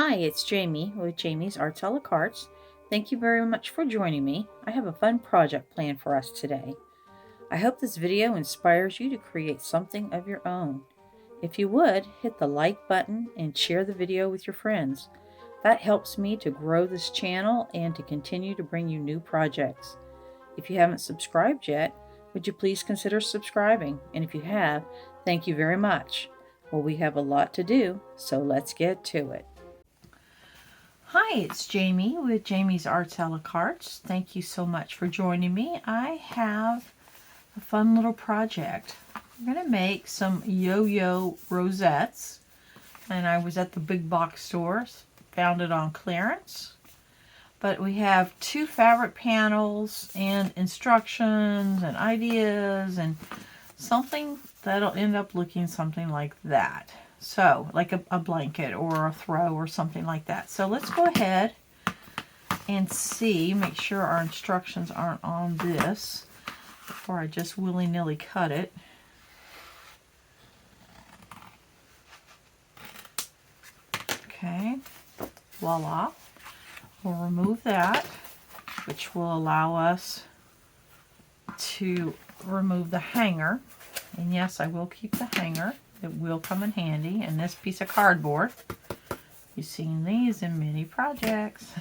Hi, it's Jamie with Jamie's Arts a la Cartes. Thank you very much for joining me. I have a fun project planned for us today. I hope this video inspires you to create something of your own. If you would, hit the like button and share the video with your friends. That helps me to grow this channel and to continue to bring you new projects. If you haven't subscribed yet, would you please consider subscribing? And if you have, thank you very much. Well, we have a lot to do, so let's get to it. Hi, it's Jamie with Jamie's Arts a la Cartes. Thank you so much for joining me. I have a fun little project. I'm going to make some yo-yo rosettes, and I was at the big box stores, found it on clearance. But we have 2 fabric panels and instructions and ideas and something that'll end up looking something like that. So, like a blanket or a throw or something like that. So let's go ahead and see, make sure our instructions aren't on this before I just willy-nilly cut it. Okay, voila. We'll remove that, which will allow us to remove the hanger. And yes, I will keep the hanger. It will come in handy. And this piece of cardboard. You've seen these in many projects.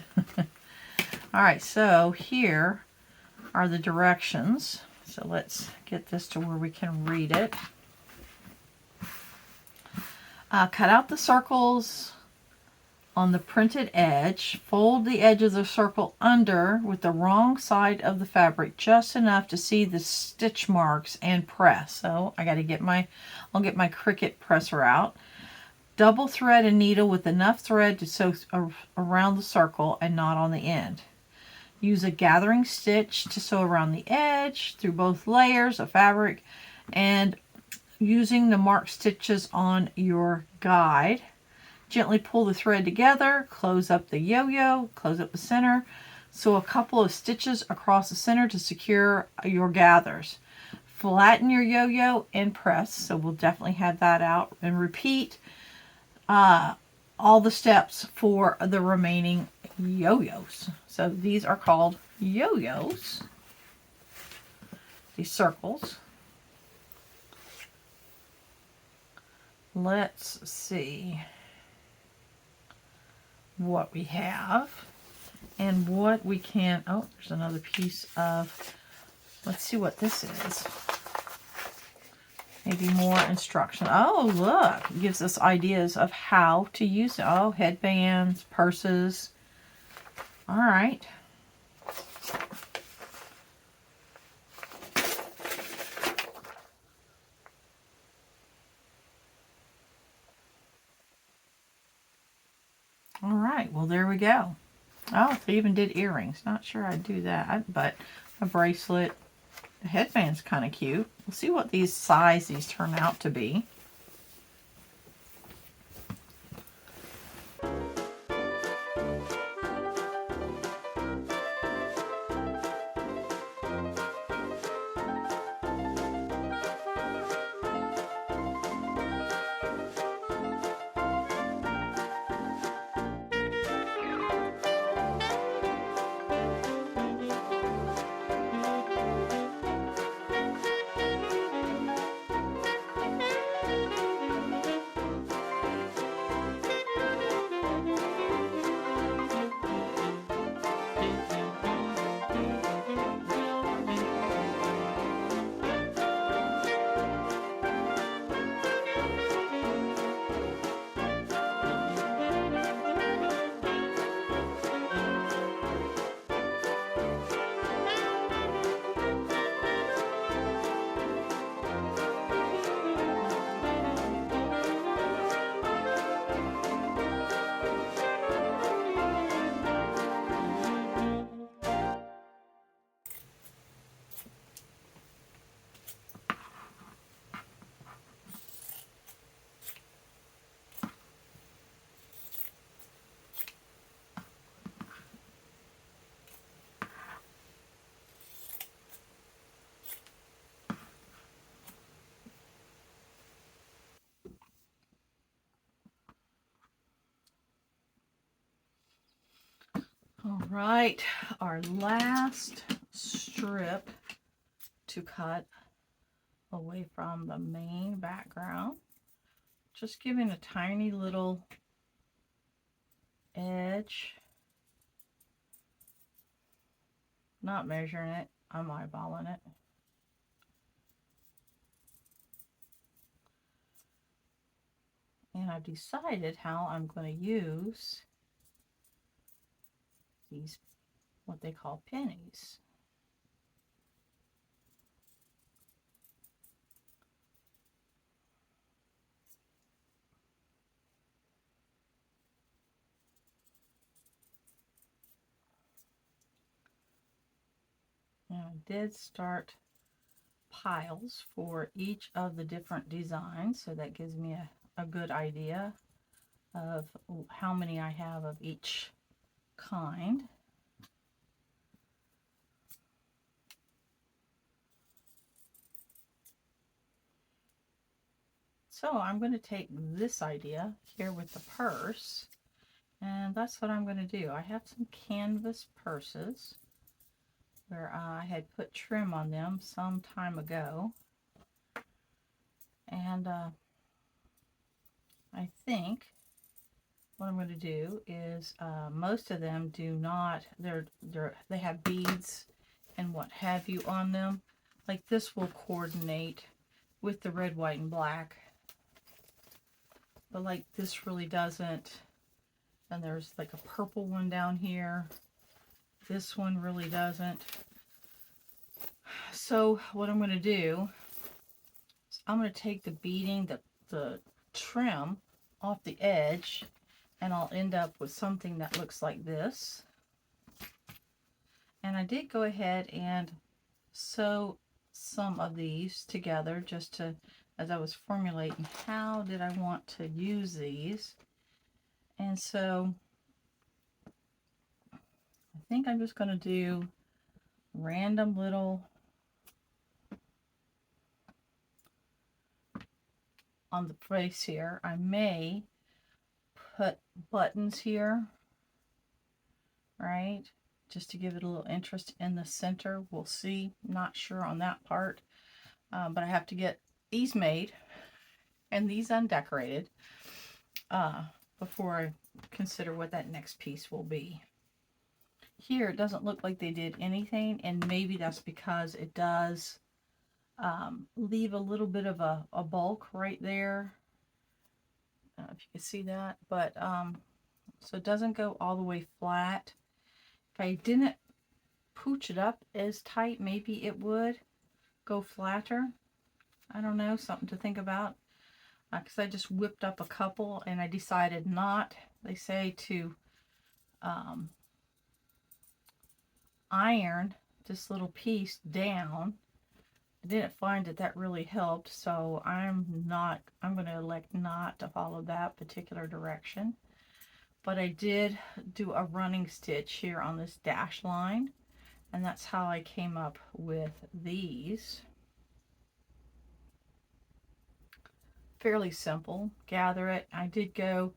Alright, so here are the directions. So let's get this to where we can read it. Cut out the circles on the printed edge. Fold the edge of the circle under with the wrong side of the fabric just enough to see the stitch marks and press. So I got to get I'll get my Cricut presser out. Double thread a needle with enough thread to sew around the circle and not on the end. Use a gathering stitch to sew around the edge through both layers of fabric and using the marked stitches on your guide. Gently pull the thread together, close up the yo-yo, close up the center. Sew a couple of stitches across the center to secure your gathers. Flatten your yo-yo and press, so we'll definitely have that out. And repeat all the steps for the remaining yo-yos. So these are called yo-yos, these circles. Let's see what we have and what we can. Oh, there's another piece of, let's see what this is. Maybe more instruction. Oh, look, it gives us ideas of how to use it. Oh, headbands, purses. All right. All right, well, there we go. Oh, they even did earrings. Not sure I'd do that, but a bracelet. The headband's kind of cute. We'll see what these turn out to be. right, our last strip to cut away from the main background. Just giving a tiny little edge. Not measuring it, I'm eyeballing it. And I've decided how I'm going to use these, what they call pennies. And I did start piles for each of the different designs, so that gives me a good idea of how many I have of each kind. So I'm going to take this idea here with the purse, and that's what I'm going to do. I have some canvas purses where I had put trim on them some time ago, and I think what I'm going to do is most of them do not, they have beads and what have you on them. Like this will coordinate with the red, white, and black, but like this really doesn't. And there's like a purple one down here. This one really doesn't. So what I'm going to do is I'm going to take the beading, the trim off the edge, and I'll end up with something that looks like this. And I did go ahead and sew some of these together just to, as I was formulating how did I want to use these. And so I think I'm just going to do random little, on the face here. I may put buttons here, right, just to give it a little interest in the center. We'll see, not sure on that part, but I have to get these made and these undecorated before I consider what that next piece will be. Here it doesn't look like they did anything, and maybe that's because it does leave a little bit of a bulk right there. I don't know if you can see that, but so it doesn't go all the way flat. If I didn't pooch it up as tight, maybe it would go flatter. I don't know, something to think about. Because I just whipped up a couple and I decided not, they say to iron this little piece down. I didn't find that that really helped, so I'm going to elect not to follow that particular direction. But I did do a running stitch here on this dash line, and that's how I came up with these. Fairly simple. Gather it. I did go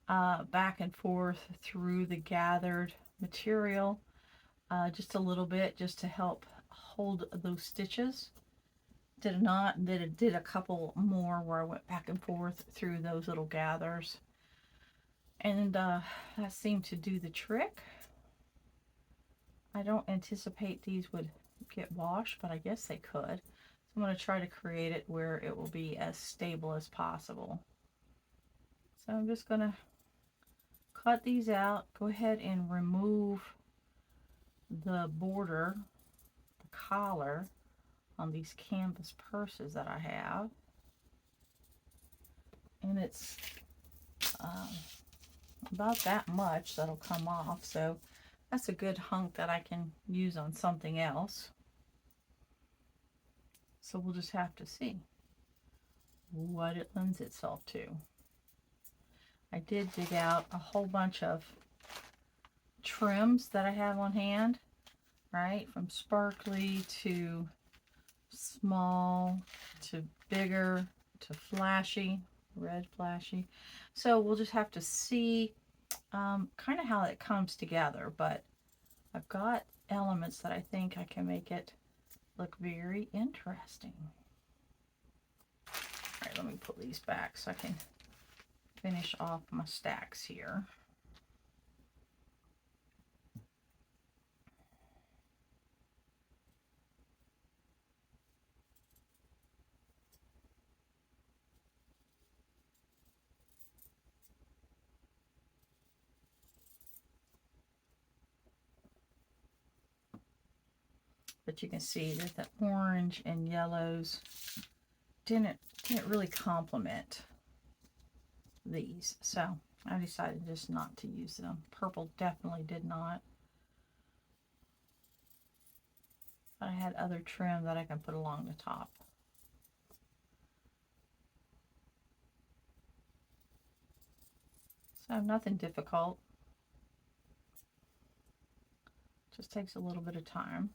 back and forth through the gathered material just a little bit, just to help hold those stitches. Did a knot, and did a couple more where I went back and forth through those little gathers, and that seemed to do the trick. I don't anticipate these would get washed, but I guess they could. So I'm going to try to create it where it will be as stable as possible. So I'm just going to cut these out, go ahead and remove the border, the collar on these canvas purses that I have. And it's about that much that'll come off, so that's a good hunk that I can use on something else. So we'll just have to see what it lends itself to. I did dig out a whole bunch of trims that I have on hand, right, from sparkly to small to bigger to flashy, red flashy. So we'll just have to see kind of how it comes together, but I've got elements that I think I can make it look very interesting. All right, let me put these back so I can finish off my stacks here. But you can see that the orange and yellows didn't really complement these, so I decided just not to use them. Purple definitely did not. But I had other trim that I can put along the top. So nothing difficult. Just takes a little bit of time.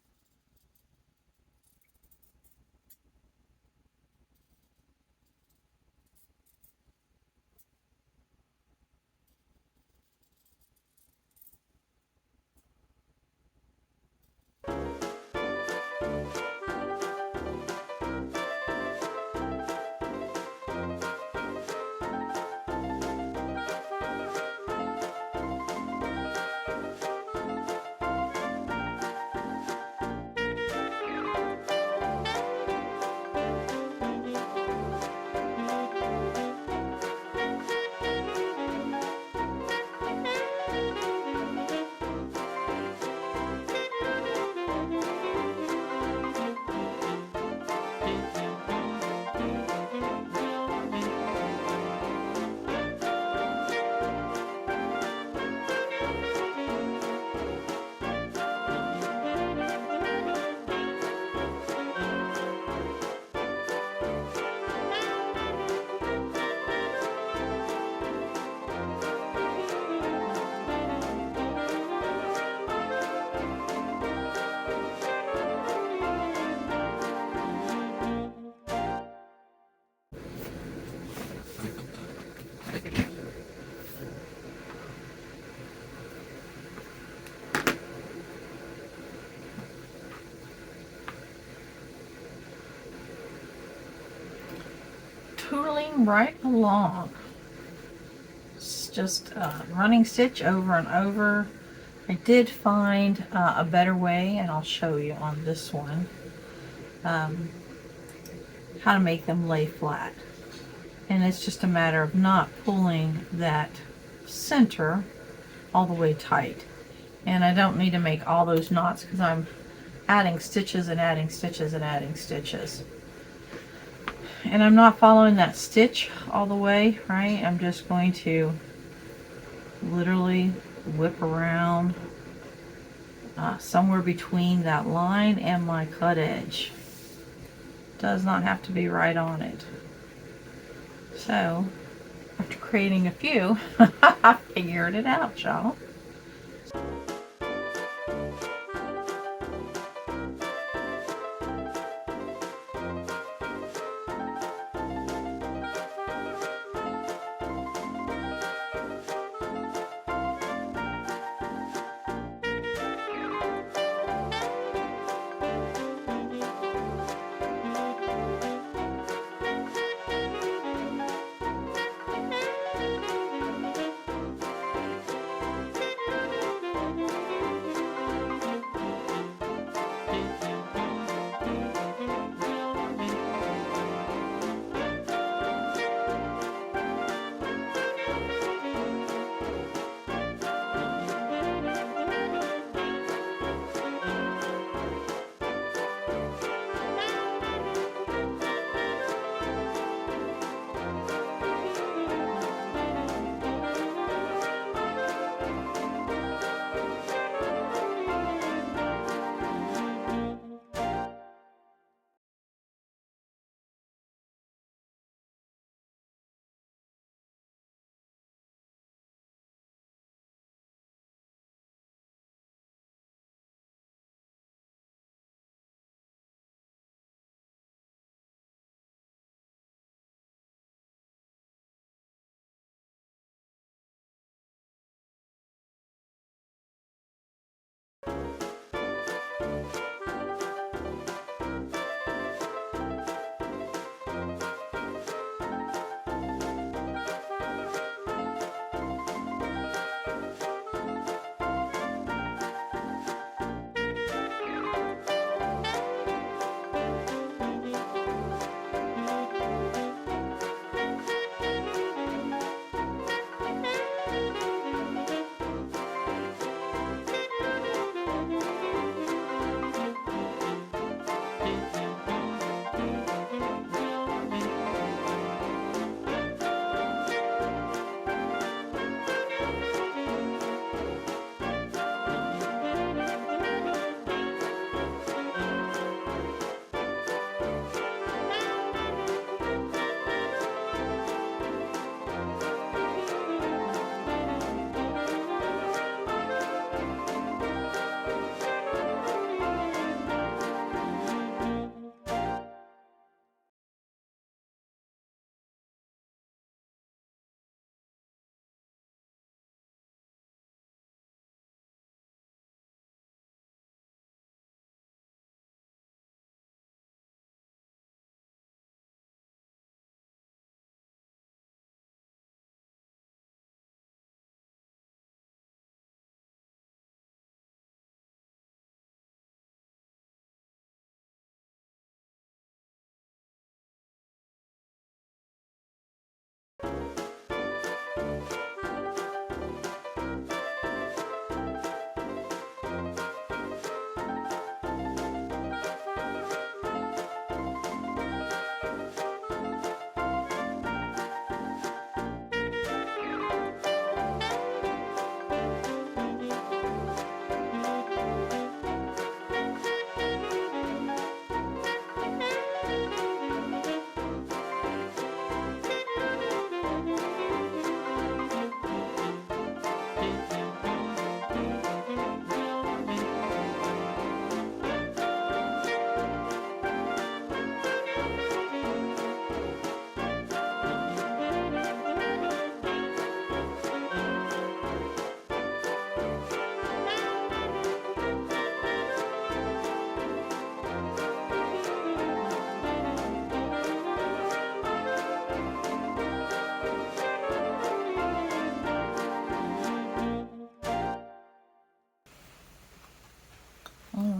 Tooling right along. It's just running stitch over and over. I did find a better way, and I'll show you on this one how to make them lay flat. And it's just a matter of not pulling that center all the way tight. And I don't need to make all those knots because I'm adding stitches and adding stitches and adding stitches. And I'm not following that stitch all the way, right? I'm just going to literally whip around somewhere between that line and my cut edge. Does not have to be right on it. So, after creating a few, I figured it out, y'all.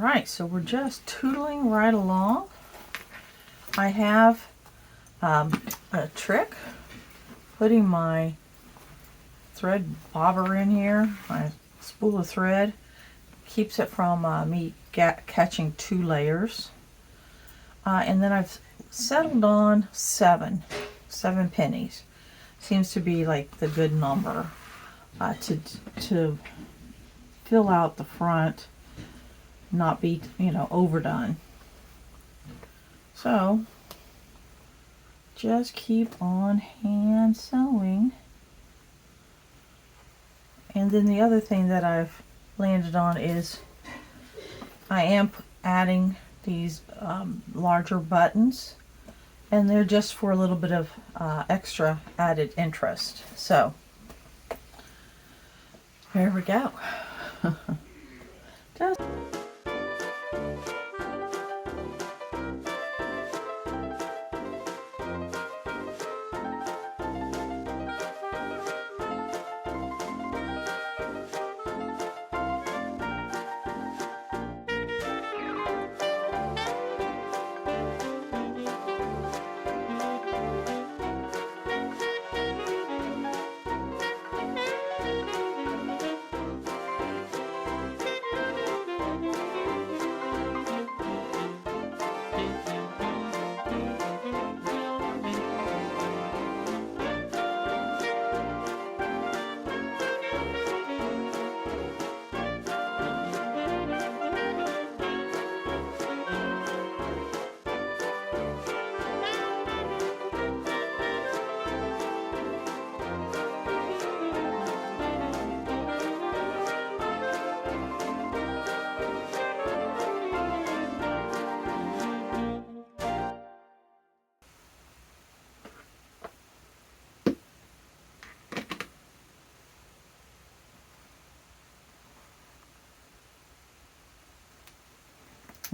Alright, so we're just tootling right along. I have a trick, putting my thread bobber in here, my spool of thread, keeps it from me catching 2 layers. And then I've settled on 7 pennies. Seems to be like the good number to fill out the front, not be, you know, overdone. So just keep on hand sewing. And then the other thing that I've landed on is I am adding these larger buttons, and they're just for a little bit of extra added interest. So there we go. Just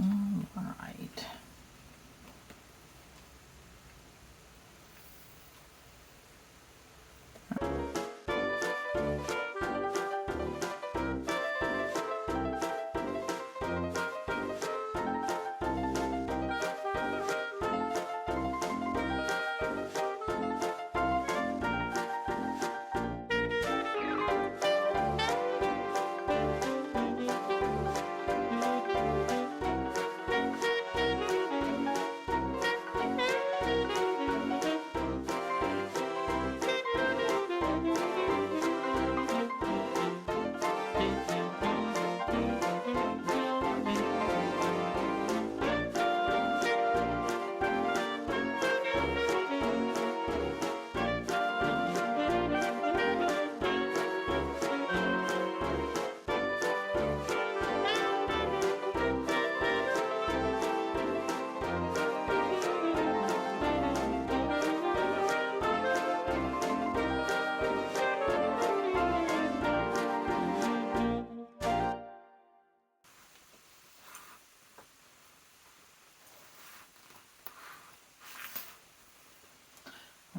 all right.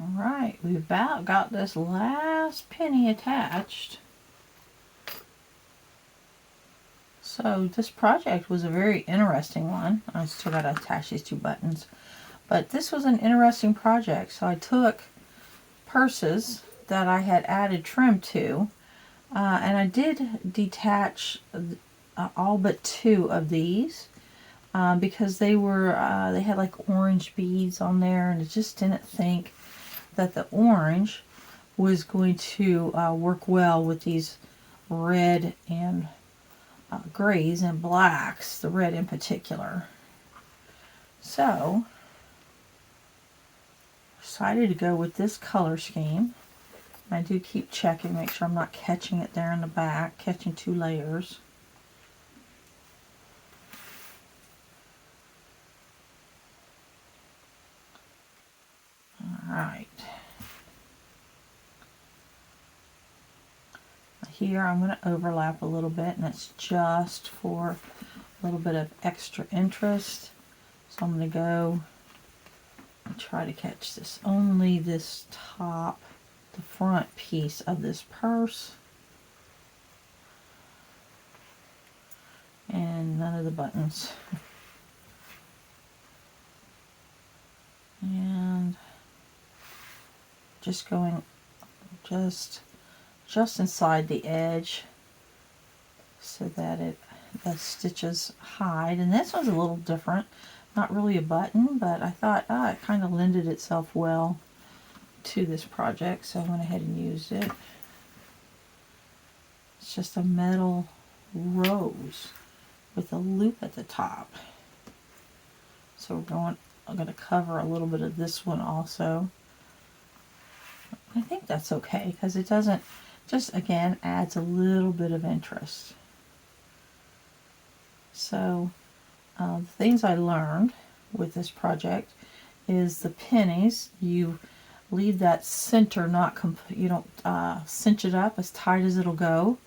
Alright, we've about got this last penny attached. So this project was a very interesting one. I still got to attach these 2 buttons. But this was an interesting project. So I took purses that I had added trim to, and I did detach all but 2 of these because they were they had like orange beads on there, and I just didn't think that the orange was going to work well with these red and grays and blacks, the red in particular. So decided to go with this color scheme. I do keep checking, make sure I'm not catching it there in the back, catching 2 layers. Alright. Here I'm going to overlap a little bit, and that's just for a little bit of extra interest. So I'm going to go and try to catch this, only this top, the front piece of this purse. and none of the buttons. And just going just inside the edge so that the stitches hide. And this one's a little different. Not really a button, but I thought it kind of lended itself well to this project, so I went ahead and used it. It's just a metal rose with a loop at the top. So I'm going to cover a little bit of this one also. I think that's okay because it doesn't, just again adds a little bit of interest. So the things I learned with this project is the pennies, you leave that center not complete, you don't cinch it up as tight as it'll go.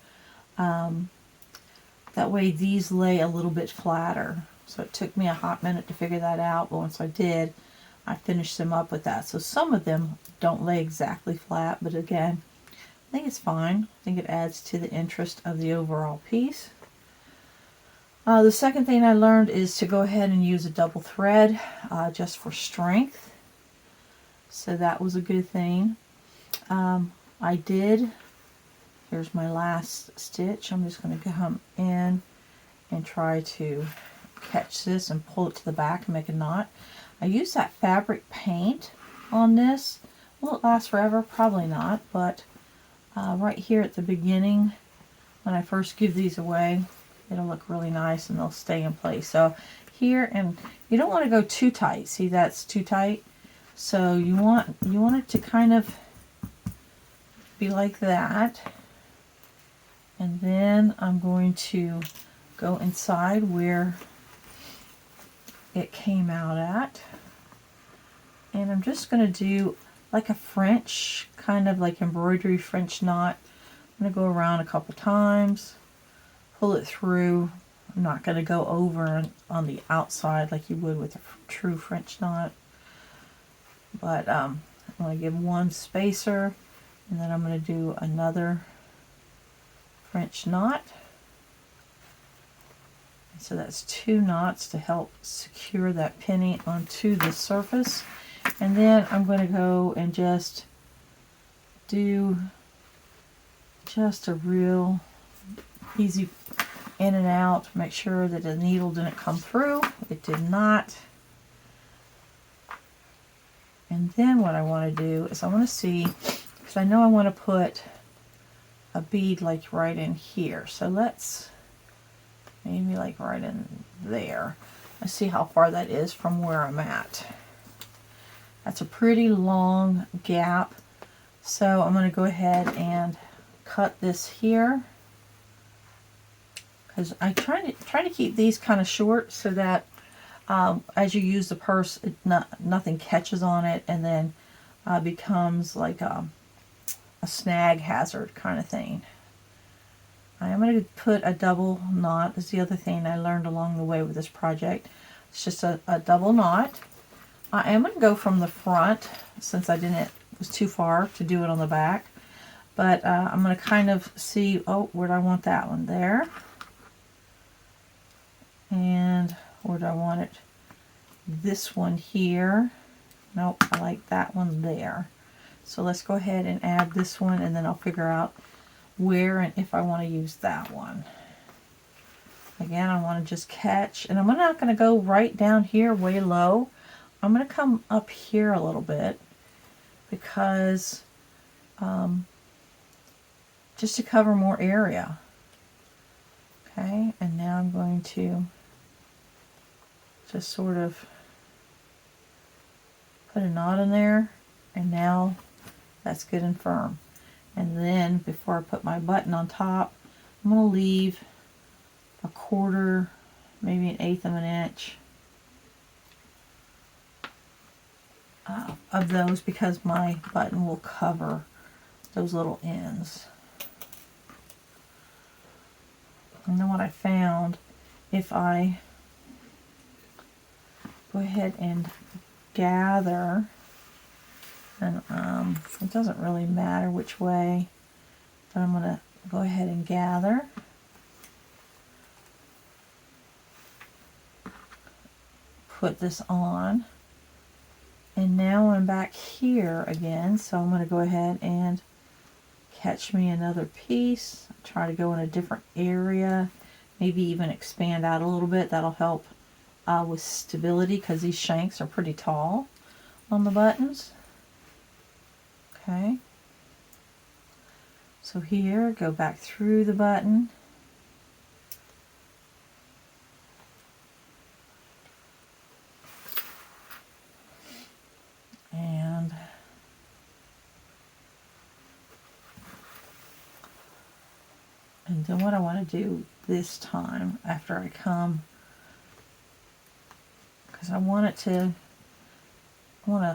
That way these lay a little bit flatter. So it took me a hot minute to figure that out, but once I did, I finished them up with that. So some of them don't lay exactly flat, but again, I think it's fine. I think it adds to the interest of the overall piece. The second thing I learned is to go ahead and use a double thread just for strength. So that was a good thing. I did, here's my last stitch. I'm just going to come in and try to catch this and pull it to the back and make a knot. I used that fabric paint on this. Will it last forever? Probably not, but right here at the beginning, when I first give these away, it'll look really nice and they'll stay in place. So here, and you don't want to go too tight. See, that's too tight. So you want it to kind of be like that. And then I'm going to go inside where it came out at. And I'm just going to do like a French, kind of like embroidery French knot. I'm going to go around a couple times, pull it through. I'm not going to go over on the outside like you would with a true French knot. But I'm going to give one spacer, and then I'm going to do another French knot. So that's 2 knots to help secure that penny onto the surface. And then I'm going to go and just do just a real easy in and out. Make sure that the needle didn't come through. It did not. And then what I want to do is I want to see, because I know I want to put a bead like right in here. So let's maybe like right in there. Let's see how far that is from where I'm at. That's a pretty long gap. So I'm going to go ahead and cut this here, because I try to keep these kind of short so that as you use the purse, nothing catches on it and then becomes like a snag hazard kind of thing. I'm going to put a double knot. This is the other thing I learned along the way with this project. It's just a double knot. I am going to go from the front, since it was too far to do it on the back. But I'm going to kind of see, where do I want that one? There. And where do I want it? This one here. Nope, I like that one there. So let's go ahead and add this one, and then I'll figure out where and if I want to use that one. Again, I want to just catch, and I'm not going to go right down here way low. I'm going to come up here a little bit, because just to cover more area. Okay, and now I'm going to just sort of put a knot in there, and now that's good and firm. And then before I put my button on top, I'm going to leave a quarter, maybe 1/8 of an inch of those, because my button will cover those little ends. And then what I found, if I go ahead and gather, and it doesn't really matter which way, but I'm going to go ahead and gather. put this on. And now I'm back here again, so I'm going to go ahead and catch me another piece. Try to go in a different area, maybe even expand out a little bit. That'll help with stability, because these shanks are pretty tall on the buttons. Okay, so here, go back through the button. And then what I want to do this time, after I come, because I want to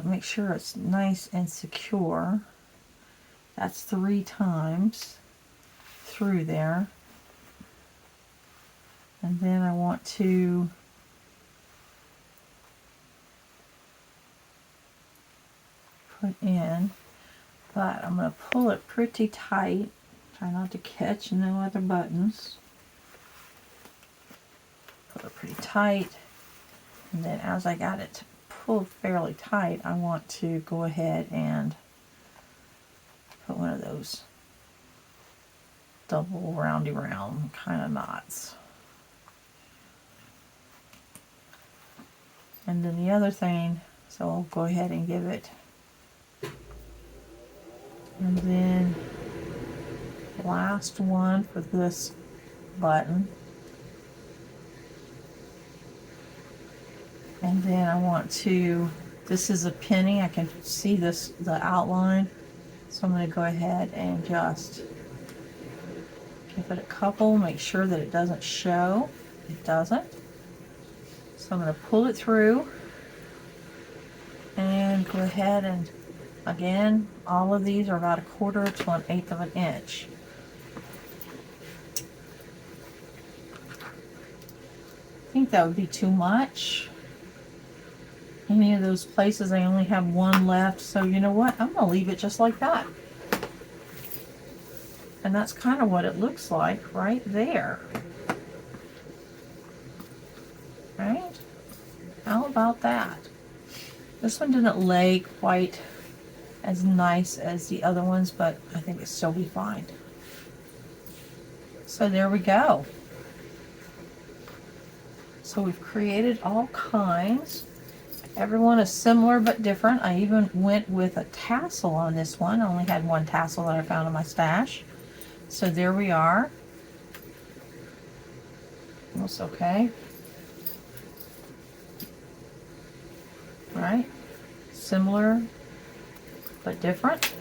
make sure it's nice and secure. That's 3 times through there. And then I want to put in, but I'm going to pull it pretty tight. Try not to catch no other buttons. Pull it pretty tight. And then as I got it pulled fairly tight, I want to go ahead and put one of those double roundy round kind of knots. And then the other thing, so I'll go ahead and give it. And then last one for this button. And then I want to, this is a penny, I can see this, the outline. So I'm going to go ahead and just give it a couple, make sure that it doesn't show. It doesn't. So I'm going to pull it through and go ahead and, again, all of these are about 1/4 to 1/8 of an inch. I think that would be too much. Any of those places, I only have one left, so you know what? I'm going to leave it just like that. And that's kind of what it looks like right there. Right? How about that? This one didn't lay quite as nice as the other ones, but I think it'll still be fine. So there we go. So we've created all kinds. Everyone is similar but different. I even went with a tassel on this one. I only had one tassel that I found in my stash. So there we are. Looks okay. Right? Similar but different.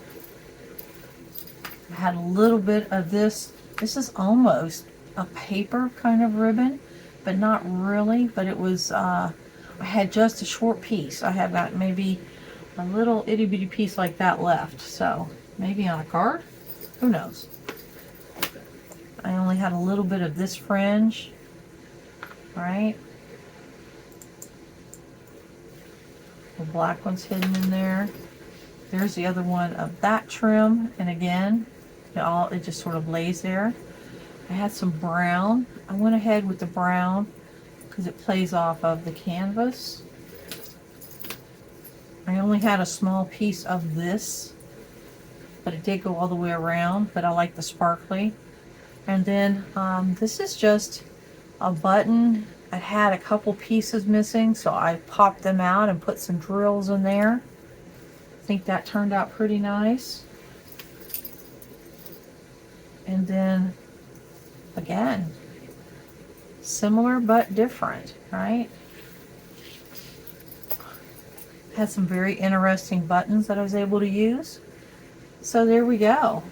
I had a little bit of this. This is almost a paper kind of ribbon, but not really. But it was, I had just a short piece. I have got maybe a little itty bitty piece like that left. So maybe on a card? Who knows? I only had a little bit of this fringe. Right? The black one's hidden in there. There's the other one of that trim. And again, it just sort of lays there. I had some brown. I went ahead with the brown because it plays off of the canvas. I only had a small piece of this, but it did go all the way around, but I like the sparkly. And then this is just a button. I had a couple pieces missing, so I popped them out and put some drills in there. I think that turned out pretty nice. And then again, similar but different, right? Had some very interesting buttons that I was able to use. So there we go.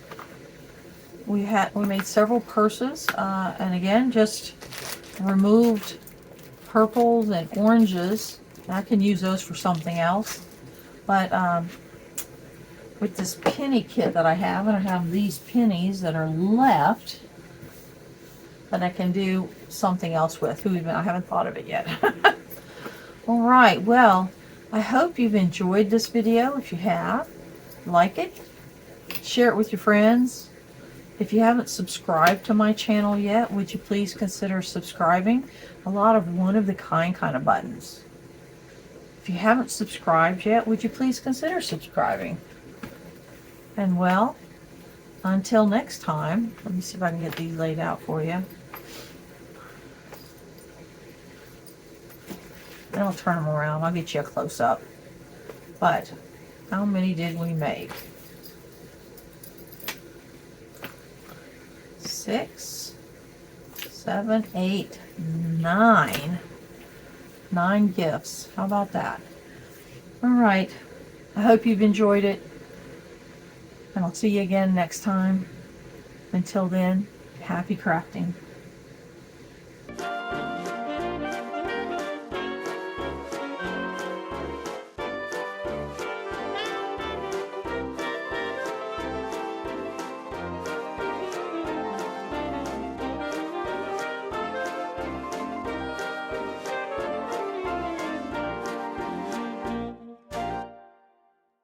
We made several purses, and again, just removed purples and oranges. I can use those for something else. But with this penny kit that I have, and I have these pennies that are left that I can do something else with. I haven't thought of it yet. All right, well, I hope you've enjoyed this video. If you have, like it, share it with your friends. If you haven't subscribed to my channel yet, would you please consider subscribing? A lot of one-of-the-kind kind of buttons. If you haven't subscribed yet, would you please consider subscribing? And well, until next time, let me see if I can get these laid out for you. Then I'll turn them around. I'll get you a close-up. But how many did we make? 6, 7, 8, 9. 9 gifts. How about that? All right. I hope you've enjoyed it. And I'll see you again next time. Until then, happy crafting.